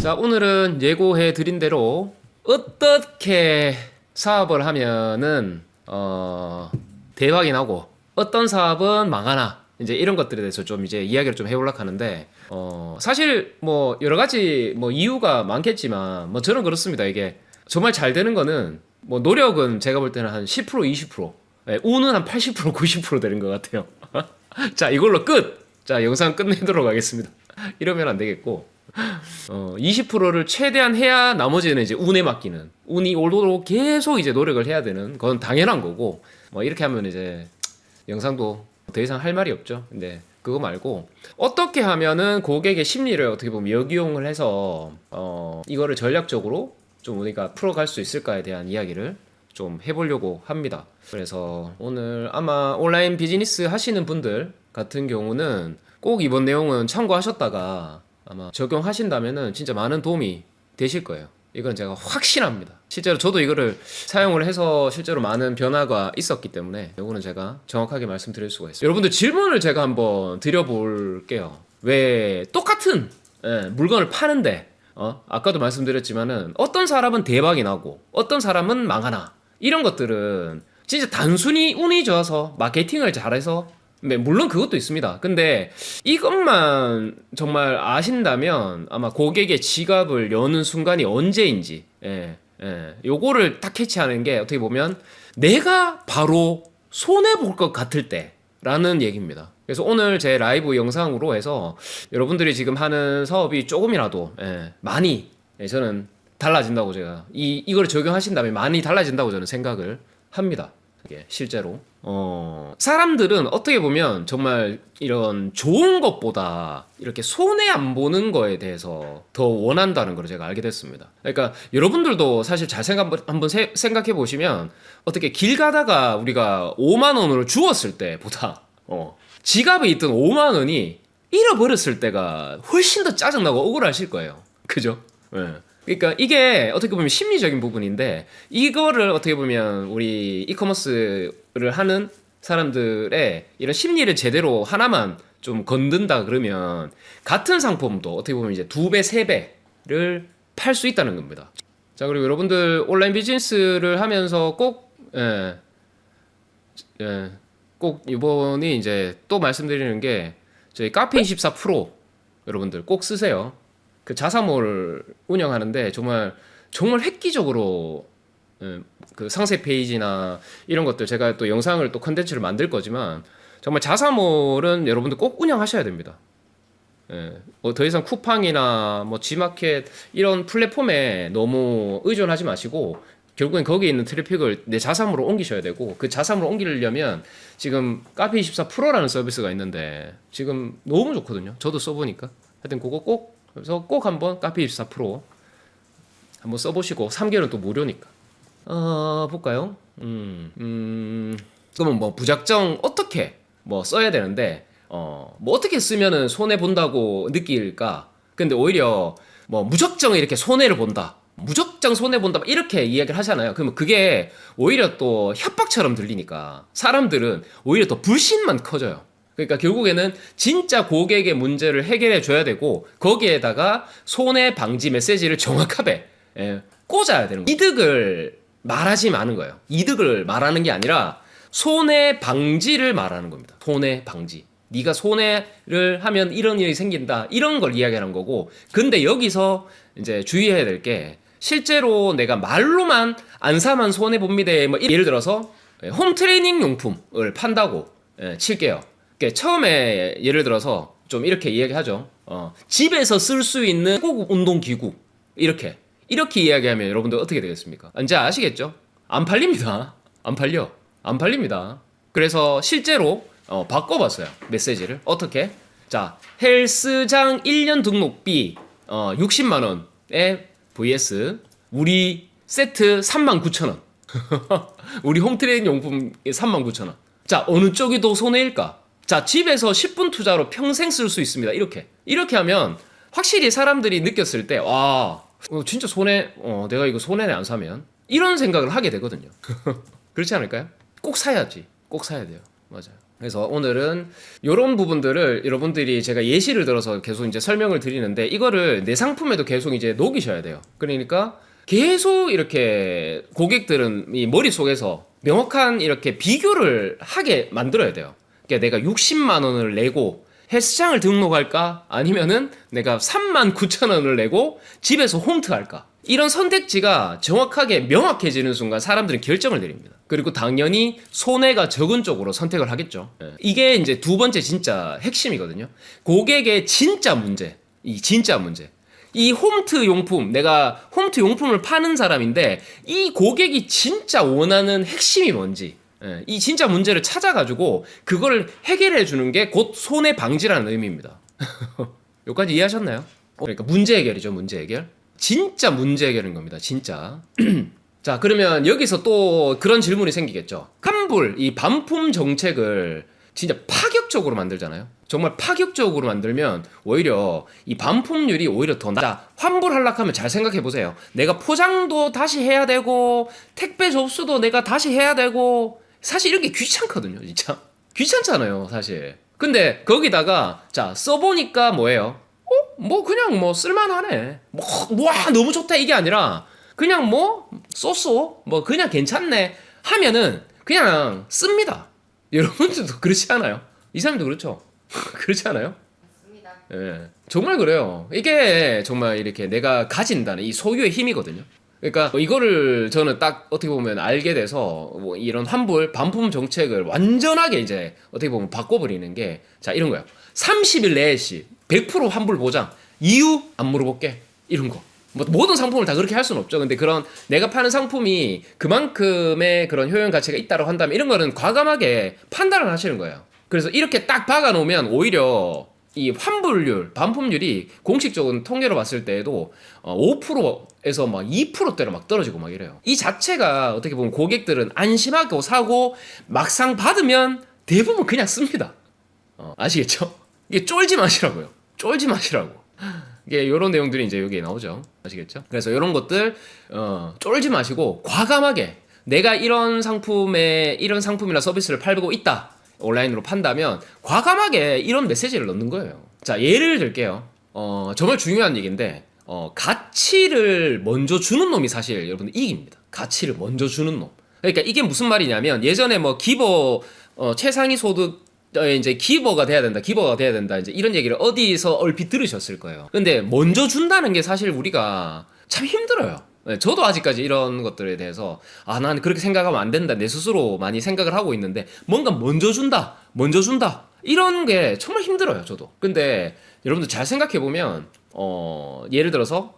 자, 오늘은 예고해 드린 대로 어떻게 사업을 하면은 대박이 나고 어떤 사업은 망하나 이제 이런 것들에 대해서 좀 이제 이야기를 좀 해보려고 하는데 사실 뭐 여러 가지 뭐 이유가 많겠지만 뭐 저는 그렇습니다. 이게 정말 잘 되는 거는 뭐 노력은 제가 볼 때는 한 10% 20% 운은 한 80% 90% 되는 것 같아요. 자, 이걸로 끝! 자, 영상 끝내도록 하겠습니다. 이러면 안 되겠고 20%를 최대한 해야 나머지는 이제 운에 맡기는, 운이 오도록 계속 이제 노력을 해야 되는 그건 당연한 거고, 뭐 이렇게 하면 이제 영상도 더 이상 할 말이 없죠. 근데 그거 말고 어떻게 하면은 고객의 심리를 어떻게 보면 역이용을 해서 이거를 전략적으로 좀 우리가 풀어갈 수 있을까에 대한 이야기를 좀 해보려고 합니다. 그래서 오늘 아마 온라인 비즈니스 하시는 분들 같은 경우는 꼭 이번 내용은 참고하셨다가 아마 적용하신다면은 진짜 많은 도움이 되실 거예요. 이건 제가 확신합니다. 실제로 저도 이거를 사용을 해서 실제로 많은 변화가 있었기 때문에 이거는 제가 정확하게 말씀드릴 수가 있어요. 여러분들 질문을 제가 한번 드려볼게요. 왜 똑같은 물건을 파는데 아까도 말씀드렸지만은 어떤 사람은 대박이 나고 어떤 사람은 망하나, 이런 것들은 진짜 단순히 운이 좋아서 마케팅을 잘해서, 네, 물론 그것도 있습니다. 근데 이것만 정말 아신다면 아마 고객의 지갑을 여는 순간이 언제인지, 요거를 딱 캐치하는 게 어떻게 보면 내가 바로 손해볼 것 같을 때라는 얘기입니다. 그래서 오늘 제 라이브 영상으로 해서 여러분들이 지금 하는 사업이 조금이라도 많이, 저는 달라진다고, 제가 이걸 적용하신다면 많이 달라진다고 저는 생각을 합니다. 이게 실제로 사람들은 어떻게 보면 정말 이런 좋은 것보다 이렇게 손해 안 보는 거에 대해서 더 원한다는 걸 제가 알게 됐습니다. 그러니까 여러분들도 사실 잘 한번 생각해 보시면, 어떻게 길 가다가 우리가 5만 원으로 주웠을 때보다 지갑에 있던 5만 원이 잃어버렸을 때가 훨씬 더 짜증나고 억울하실 거예요. 그죠? 그러니까 이게 어떻게 보면 심리적인 부분인데, 이거를 어떻게 보면 우리 이커머스를 하는 사람들의 이런 심리를 제대로 하나만 좀 건든다 그러면 같은 상품도 어떻게 보면 이제 2배, 3배를 팔 수 있다는 겁니다. 자, 그리고 여러분들 온라인 비즈니스를 하면서 꼭 이번이 이제 또 말씀드리는 게, 저희 카페24 프로 여러분들 꼭 쓰세요. 그 자사몰 운영하는데 정말 획기적으로 그 상세 페이지나 이런 것들, 제가 또 영상을 또 컨텐츠를 만들 거지만 정말 자사몰은 여러분들 꼭 운영하셔야 됩니다. 더 이상 쿠팡이나 뭐 지마켓 이런 플랫폼에 너무 의존하지 마시고 결국엔 거기에 있는 트래픽을 내 자사몰로 옮기셔야 되고, 그 자사몰로 옮기려면 지금 카페24 프로라는 서비스가 있는데 지금 너무 좋거든요. 저도 써보니까. 하여튼 그거 그래서 꼭 한번 카페24 프로 한번 써보시고, 3개월은 또 무료니까. 볼까요? 그러면 뭐 부작정 어떻게 뭐 써야 되는데, 뭐 어떻게 쓰면은 손해 본다고 느낄까? 근데 오히려 뭐 무작정 이렇게 손해를 본다, 무작정 손해 본다 이렇게 이야기를 하잖아요. 그러면 그게 오히려 또 협박처럼 들리니까 사람들은 오히려 더 불신만 커져요. 그러니까 결국에는 진짜 고객의 문제를 해결해 줘야 되고, 거기에다가 손해 방지 메시지를 정확하게 꽂아야 되는 거예요. 이득을 말하지 마는 거예요. 이득을 말하는 게 아니라 손해 방지를 말하는 겁니다. 손해 방지. 네가 손해를 하면 이런 일이 생긴다, 이런 걸 이야기하는 거고. 근데 여기서 이제 주의해야 될 게, 실제로 내가 말로만 안 사면 손해 봅니다, 뭐 예를 들어서 홈 트레이닝 용품을 판다고 칠게요. 처음에 예를 들어서 좀 이렇게 이야기하죠. 집에서 쓸 수 있는 꼭 운동기구, 이렇게 이야기하면 여러분들 어떻게 되겠습니까? 이제 아시겠죠? 안 팔립니다. 안 팔립니다. 그래서 실제로 바꿔봤어요. 메시지를 어떻게? 자, 헬스장 1년 등록비 60만원에 vs 우리 세트 39,000원 우리 홈트레이닝 용품 39,000원. 자, 어느 쪽이 더 손해일까? 자, 집에서 10분 투자로 평생 쓸 수 있습니다. 이렇게 하면 확실히 사람들이 느꼈을 때, 와, 진짜 내가 이거 손해네 안 사면, 이런 생각을 하게 되거든요. 그렇지 않을까요? 꼭 사야지. 꼭 사야 돼요. 맞아요. 그래서 오늘은 이런 부분들을 여러분들이 제가 예시를 들어서 계속 이제 설명을 드리는데 이거를 내 상품에도 계속 이제 녹이셔야 돼요. 그러니까 계속 이렇게 고객들은 이 머릿속에서 명확한 이렇게 비교를 하게 만들어야 돼요. 그러니까 내가 60만 원을 내고 헬스장을 등록할까? 아니면은 내가 39,000원을 내고 집에서 홈트 할까? 이런 선택지가 정확하게 명확해지는 순간 사람들은 결정을 내립니다. 그리고 당연히 손해가 적은 쪽으로 선택을 하겠죠. 이게 이제 두 번째 진짜 핵심이거든요. 고객의 진짜 문제, 이 진짜 문제. 이 홈트 용품, 내가 홈트 용품을 파는 사람인데 이 고객이 진짜 원하는 핵심이 뭔지, 이 진짜 문제를 찾아가지고 그걸 해결해 주는 게 곧 손해 방지라는 의미입니다. 여기까지 이해하셨나요? 그러니까 문제 해결이죠, 문제 해결. 진짜 문제 해결인 겁니다, 진짜. 자, 그러면 여기서 또 그런 질문이 생기겠죠. 환불, 이 반품 정책을 진짜 파격적으로 만들잖아요. 정말 파격적으로 만들면 오히려 이 반품률이 오히려 더 낮아. 환불하려고 하면 잘 생각해 보세요. 내가 포장도 다시 해야 되고 택배 접수도 내가 다시 해야 되고 사실 이런 게 귀찮거든요, 진짜. 귀찮잖아요, 사실. 근데 거기다가 자, 써보니까 뭐예요? 뭐 그냥 뭐 쓸만하네. 와 너무 좋다 이게 아니라 그냥 뭐 쏘쏘 뭐 그냥 괜찮네 하면은 그냥 씁니다. 여러분들도 그렇지 않아요? 이 사람도 그렇죠? 그렇지 않아요? 맞습니다. 예, 정말 그래요. 이게 정말 이렇게 내가 가진다는 이 소유의 힘이거든요. 그러니까 이거를 저는 딱 어떻게 보면 알게 돼서 뭐 이런 환불 반품 정책을 완전하게 이제 어떻게 보면 바꿔버리는 게 자 이런 거예요. 30일 내에 시 100% 환불 보장. 이유 안 물어볼게. 이런 거. 뭐 모든 상품을 다 그렇게 할 수는 없죠. 근데 그런 내가 파는 상품이 그만큼의 그런 효용 가치가 있다고 한다면 이런 거는 과감하게 판단을 하시는 거예요. 그래서 이렇게 딱 박아놓으면 오히려 이 환불률, 반품률이 공식적인 통계로 봤을 때에도 5%에서 막 2%대로 막 떨어지고 막 이래요. 이 자체가 어떻게 보면 고객들은 안심하고 사고 막상 받으면 대부분 그냥 씁니다. 아시겠죠? 이게 쫄지 마시라고요. 쫄지 마시라고. 이게 이런 내용들이 이제 여기에 나오죠. 아시겠죠? 그래서 이런 것들 쫄지 마시고 과감하게 내가 이런 상품이나 서비스를 팔고 있다. 온라인으로 판다면 과감하게 이런 메시지를 넣는 거예요. 자, 예를 들게요. 정말 중요한 얘기인데 가치를 먼저 주는 놈이 사실 여러분들 이깁니다. 가치를 먼저 주는 놈. 그러니까 이게 무슨 말이냐면 예전에 뭐 기버 최상위 소득 이제 기버가 돼야 된다, 기버가 돼야 된다, 이제 이런 얘기를 어디서 얼핏 들으셨을 거예요. 근데 먼저 준다는 게 사실 우리가 참 힘들어요. 저도 아직까지 이런 것들에 대해서 난 그렇게 생각하면 안 된다, 내 스스로 많이 생각을 하고 있는데 뭔가 먼저 준다 이런 게 정말 힘들어요, 저도. 근데 여러분들 잘 생각해 보면 예를 들어서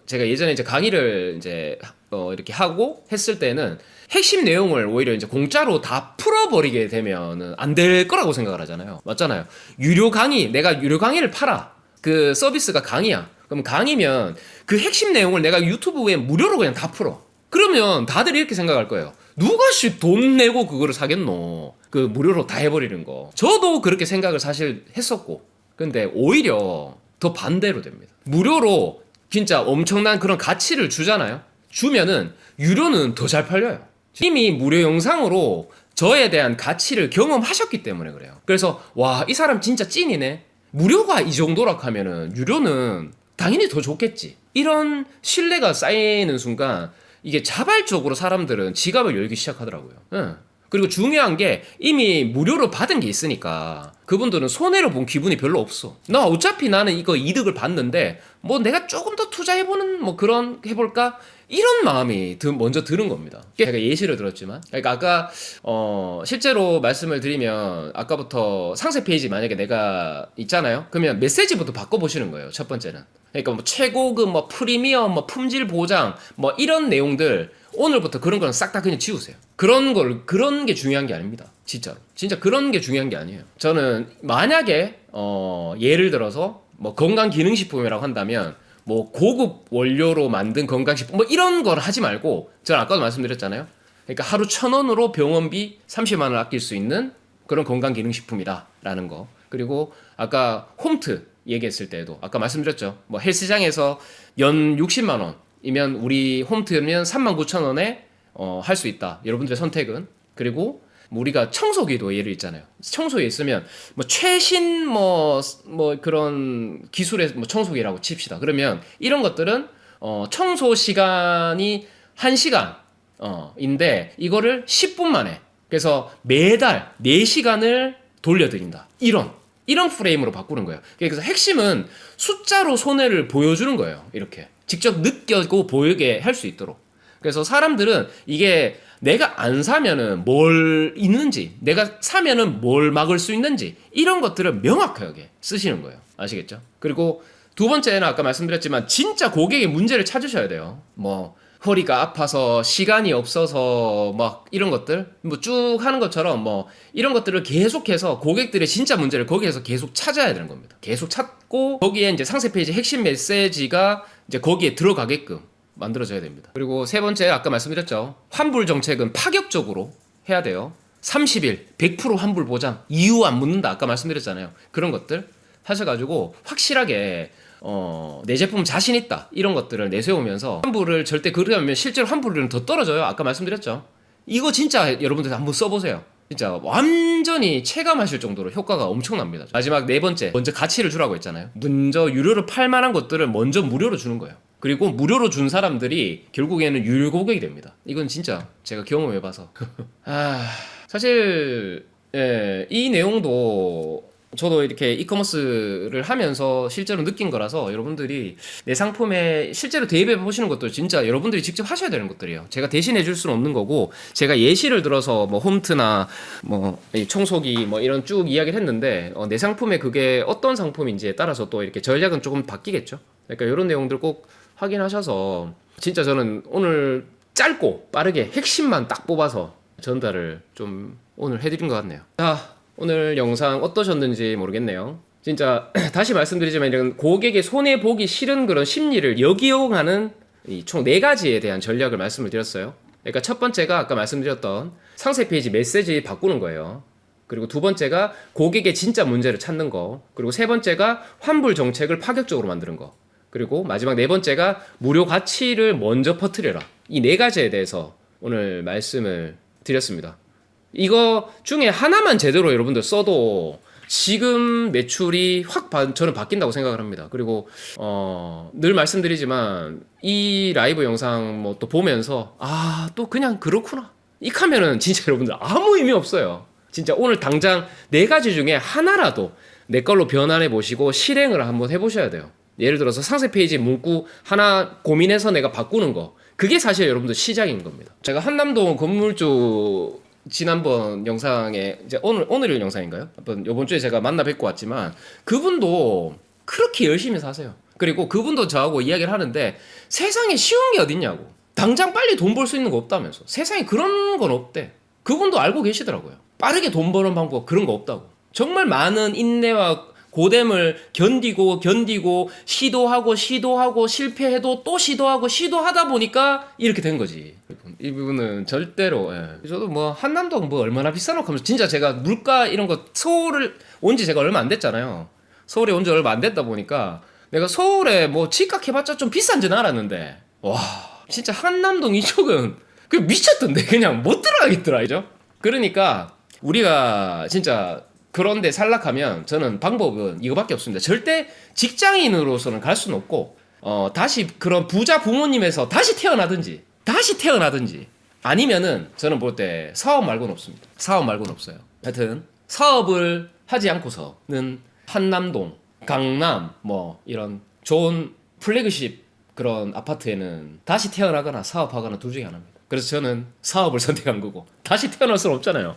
제가 예전에 이제 강의를 이제 이렇게 하고 했을 때는 핵심 내용을 오히려 이제 공짜로 다 풀어버리게 되면은 안 될 거라고 생각을 하잖아요. 맞잖아요. 유료 강의, 내가 유료 강의를 팔아. 그 서비스가 강의야. 그럼 강의면 그 핵심 내용을 내가 유튜브에 무료로 그냥 다 풀어. 그러면 다들 이렇게 생각할 거예요. 누가 돈 내고 그거를 사겠노? 그 무료로 다 해버리는 거. 저도 그렇게 생각을 사실 했었고. 근데 오히려 더 반대로 됩니다. 무료로 진짜 엄청난 그런 가치를 주잖아요. 주면은 유료는 더 잘 팔려요. 이미 무료 영상으로 저에 대한 가치를 경험하셨기 때문에 그래요. 그래서 와, 이 사람 진짜 찐이네. 무료가 이 정도라 하면은 유료는 당연히 더 좋겠지. 이런 신뢰가 쌓이는 순간 이게 자발적으로 사람들은 지갑을 열기 시작하더라고요. 그리고 중요한 게 이미 무료로 받은 게 있으니까 그분들은 손해를 본 기분이 별로 없어. 나 어차피 나는 이거 이득을 봤는데 뭐 내가 조금 더 투자해보는 뭐 그런 해볼까? 이런 마음이 먼저 드는 겁니다. 제가 예시를 들었지만 그러니까 아까 실제로 말씀을 드리면 아까부터 상세 페이지 만약에 내가 있잖아요. 그러면 메시지부터 바꿔보시는 거예요. 첫 번째는. 그러니까 뭐 최고급 뭐 프리미엄 뭐 품질 보장 뭐 이런 내용들 오늘부터 그런 거는 싹 다 그냥 지우세요. 그런 게 중요한 게 아닙니다. 진짜로. 진짜 그런 게 중요한 게 아니에요. 저는 만약에 예를 들어서 뭐 건강기능식품이라고 한다면 뭐 고급 원료로 만든 건강식품 뭐 이런 걸 하지 말고 제가 아까도 말씀드렸잖아요. 그러니까 하루 1,000원으로 병원비 30만 원 아낄 수 있는 그런 건강기능식품이다 라는 거. 그리고 아까 홈트 얘기했을 때도 아까 말씀드렸죠. 뭐 헬스장에서 연 60만 원이면 우리 홈트면 39,000원에 할 수 있다. 여러분들의 선택은. 그리고 우리가 청소기도 예를 있잖아요. 청소기에 있으면 뭐 최신 뭐 그런 기술의 뭐 청소기라고 칩시다. 그러면 이런 것들은 청소 시간이 1시간 인데 이거를 10분 만에, 그래서 매달 4시간을 돌려드린다. 이런 프레임으로 바꾸는 거예요. 그래서 핵심은 숫자로 손해를 보여주는 거예요. 이렇게 직접 느껴고 보이게 할 수 있도록. 그래서 사람들은 이게 내가 안 사면은 뭘 있는지, 내가 사면은 뭘 막을 수 있는지, 이런 것들을 명확하게 쓰시는 거예요. 아시겠죠? 그리고 두 번째는 아까 말씀드렸지만 진짜 고객의 문제를 찾으셔야 돼요. 뭐 허리가 아파서 시간이 없어서 막 이런 것들 뭐 쭉 하는 것처럼 뭐 이런 것들을 계속해서 고객들의 진짜 문제를 거기에서 계속 찾아야 되는 겁니다. 계속 찾고 거기에 이제 상세 페이지 핵심 메시지가 이제 거기에 들어가게끔 만들어져야 됩니다. 그리고 세 번째 아까 말씀드렸죠. 환불 정책은 파격적으로 해야 돼요. 30일 100% 환불 보장, 이유 안 묻는다 아까 말씀드렸잖아요. 그런 것들 하셔가지고 확실하게 내 제품 자신 있다 이런 것들을 내세우면서 환불을 절대, 그러면 실제로 환불률은 더 떨어져요. 아까 말씀드렸죠. 이거 진짜 여러분들 한번 써보세요. 진짜 완전히 체감하실 정도로 효과가 엄청납니다. 마지막 네 번째, 먼저 가치를 주라고 했잖아요. 먼저 유료로 팔 만한 것들을 먼저 무료로 주는 거예요. 그리고 무료로 준 사람들이 결국에는 유료 고객이 됩니다. 이건 진짜 제가 경험해봐서 사실 이 내용도 저도 이렇게 이커머스를 하면서 실제로 느낀 거라서 여러분들이 내 상품에 실제로 대입해 보시는 것도 진짜 여러분들이 직접 하셔야 되는 것들이에요. 제가 대신해 줄 수는 없는 거고, 제가 예시를 들어서 뭐 홈트나 뭐 청소기 뭐 이런 쭉 이야기를 했는데 내 상품에 그게 어떤 상품인지에 따라서 또 이렇게 전략은 조금 바뀌겠죠. 그러니까 이런 내용들 꼭 확인하셔서 진짜 저는 오늘 짧고 빠르게 핵심만 딱 뽑아서 전달을 좀 오늘 해드린 것 같네요. 자, 오늘 영상 어떠셨는지 모르겠네요. 진짜 다시 말씀드리지만 이런 고객의 손해보기 싫은 그런 심리를 역이용하는 이 총 4가지에 대한 전략을 말씀을 드렸어요. 그러니까 첫 번째가 아까 말씀드렸던 상세 페이지 메시지 바꾸는 거예요. 그리고 두 번째가 고객의 진짜 문제를 찾는 거. 그리고 세 번째가 환불 정책을 파격적으로 만드는 거. 그리고 마지막 네 번째가 무료 가치를 먼저 퍼뜨려라. 이 4가지에 대해서 오늘 말씀을 드렸습니다. 이거 중에 하나만 제대로 여러분들 써도 지금 매출이 확 저는 바뀐다고 생각을 합니다. 그리고 늘 말씀드리지만 이 라이브 영상 뭐 또 보면서 또 그냥 그렇구나 이렇게 하면은 진짜 여러분들 아무 의미 없어요. 진짜 오늘 당장 4가지 중에 하나라도 내 걸로 변환해 보시고 실행을 한번 해보셔야 돼요. 예를 들어서 상세 페이지 문구 하나 고민해서 내가 바꾸는 거, 그게 사실 여러분들 시작인 겁니다. 제가 한남동 건물주 지난번 영상에 이제 오늘 영상인가요? 이번 주에 제가 만나 뵙고 왔지만 그분도 그렇게 열심히 사세요. 그리고 그분도 저하고 이야기를 하는데 세상에 쉬운 게 어딨냐고. 당장 빨리 돈 벌 수 있는 거 없다면서. 세상에 그런 건 없대. 그분도 알고 계시더라고요. 빠르게 돈 버는 방법 그런 거 없다고. 정말 많은 인내와 고됨을 견디고 시도하고 실패해도 또 시도하다 보니까 이렇게 된 거지. 이 부분은 절대로 저도 뭐 한남동 뭐 얼마나 비싸놓고 하면서 진짜 제가 물가 이런 거 서울을 온 지 제가 얼마 안 됐잖아요. 서울에 온 지 얼마 안 됐다 보니까 내가 서울에 뭐 집값 해봤자 좀 비싼지는 알았는데 와 진짜 한남동 이쪽은 그 미쳤던데 그냥 못 들어가겠더라. 그죠? 그러니까 우리가 진짜 그런데 살락하면 저는 방법은 이거밖에 없습니다. 절대 직장인으로서는 갈 수는 없고 다시 그런 부자 부모님에서 다시 태어나든지 아니면은 저는 볼 때 사업 말고는 없습니다. 사업 말고는 없어요. 하여튼 사업을 하지 않고서는 한남동, 강남 뭐 이런 좋은 플래그십 그런 아파트에는 다시 태어나거나 사업하거나 둘 중에 하나입니다. 그래서 저는 사업을 선택한 거고 다시 태어날 수는 없잖아요.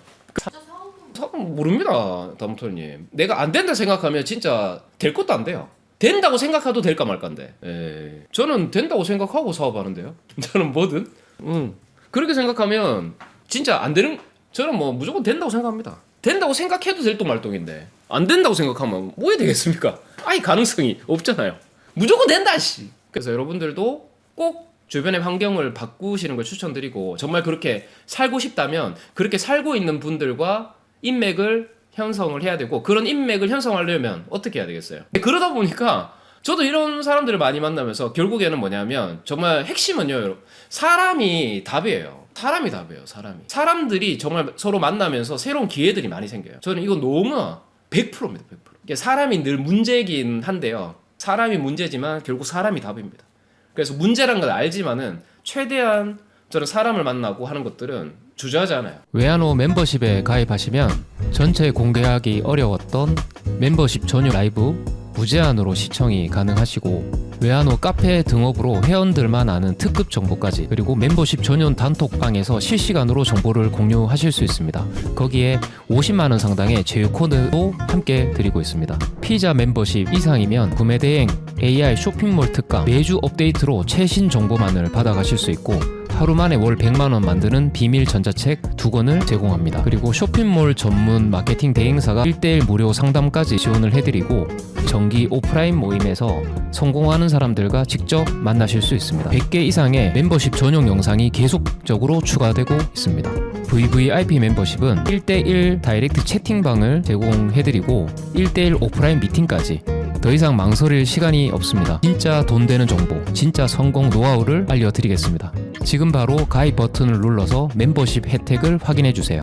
사업은 모릅니다, 다모토님. 내가 안 된다 생각하면 진짜 될 것도 안 돼요. 된다고 생각해도 될까 말까인데. 저는 된다고 생각하고 사업하는데요. 저는 뭐든. 그렇게 생각하면 진짜 안 되는. 저는 뭐 무조건 된다고 생각합니다. 된다고 생각해도 될동 말동인데 안 된다고 생각하면 뭐 해야 되겠습니까? 아예 가능성이 없잖아요. 무조건 된다 씨. 그래서 여러분들도 꼭 주변의 환경을 바꾸시는 걸 추천드리고, 정말 그렇게 살고 싶다면 그렇게 살고 있는 분들과 인맥을 형성을 해야 되고, 그런 인맥을 형성하려면 어떻게 해야 되겠어요? 그러다 보니까 저도 이런 사람들을 많이 만나면서 결국에는 뭐냐면 정말 핵심은요, 여러분, 사람이 답이에요. 사람이 답이에요. 사람들이 정말 서로 만나면서 새로운 기회들이 많이 생겨요. 저는 이거 너무 100%입니다. 100%. 그러니까 사람이 늘 문제이긴 한데요. 사람이 문제지만 결국 사람이 답입니다. 그래서 문제란 걸 알지만은 최대한 저는 사람을 만나고 하는 것들은 주저하지 않아요. 외환호 멤버십에 가입하시면 전체 공개하기 어려웠던 멤버십 전용 라이브 무제한으로 시청이 가능하시고, 외환호 카페 등업으로 회원들만 아는 특급 정보까지, 그리고 멤버십 전용 단톡방에서 실시간으로 정보를 공유하실 수 있습니다. 거기에 50만원 상당의 제휴 코드도 함께 드리고 있습니다. 피자 멤버십 이상이면 구매 대행, AI 쇼핑몰 특강, 매주 업데이트로 최신 정보만을 받아가실 수 있고, 하루 만에 월 100만원 만드는 비밀 전자책 2권을 제공합니다. 그리고 쇼핑몰 전문 마케팅 대행사가 1:1 무료 상담까지 지원을 해드리고, 정기 오프라인 모임에서 성공하는 사람들과 직접 만나실 수 있습니다. 100개 이상의 멤버십 전용 영상이 계속적으로 추가되고 있습니다. VVIP 멤버십은 1:1 다이렉트 채팅방을 제공해드리고 1:1 오프라인 미팅까지, 더 이상 망설일 시간이 없습니다. 진짜 돈 되는 정보, 진짜 성공 노하우를 알려드리겠습니다. 지금 바로 가입 버튼을 눌러서 멤버십 혜택을 확인해주세요.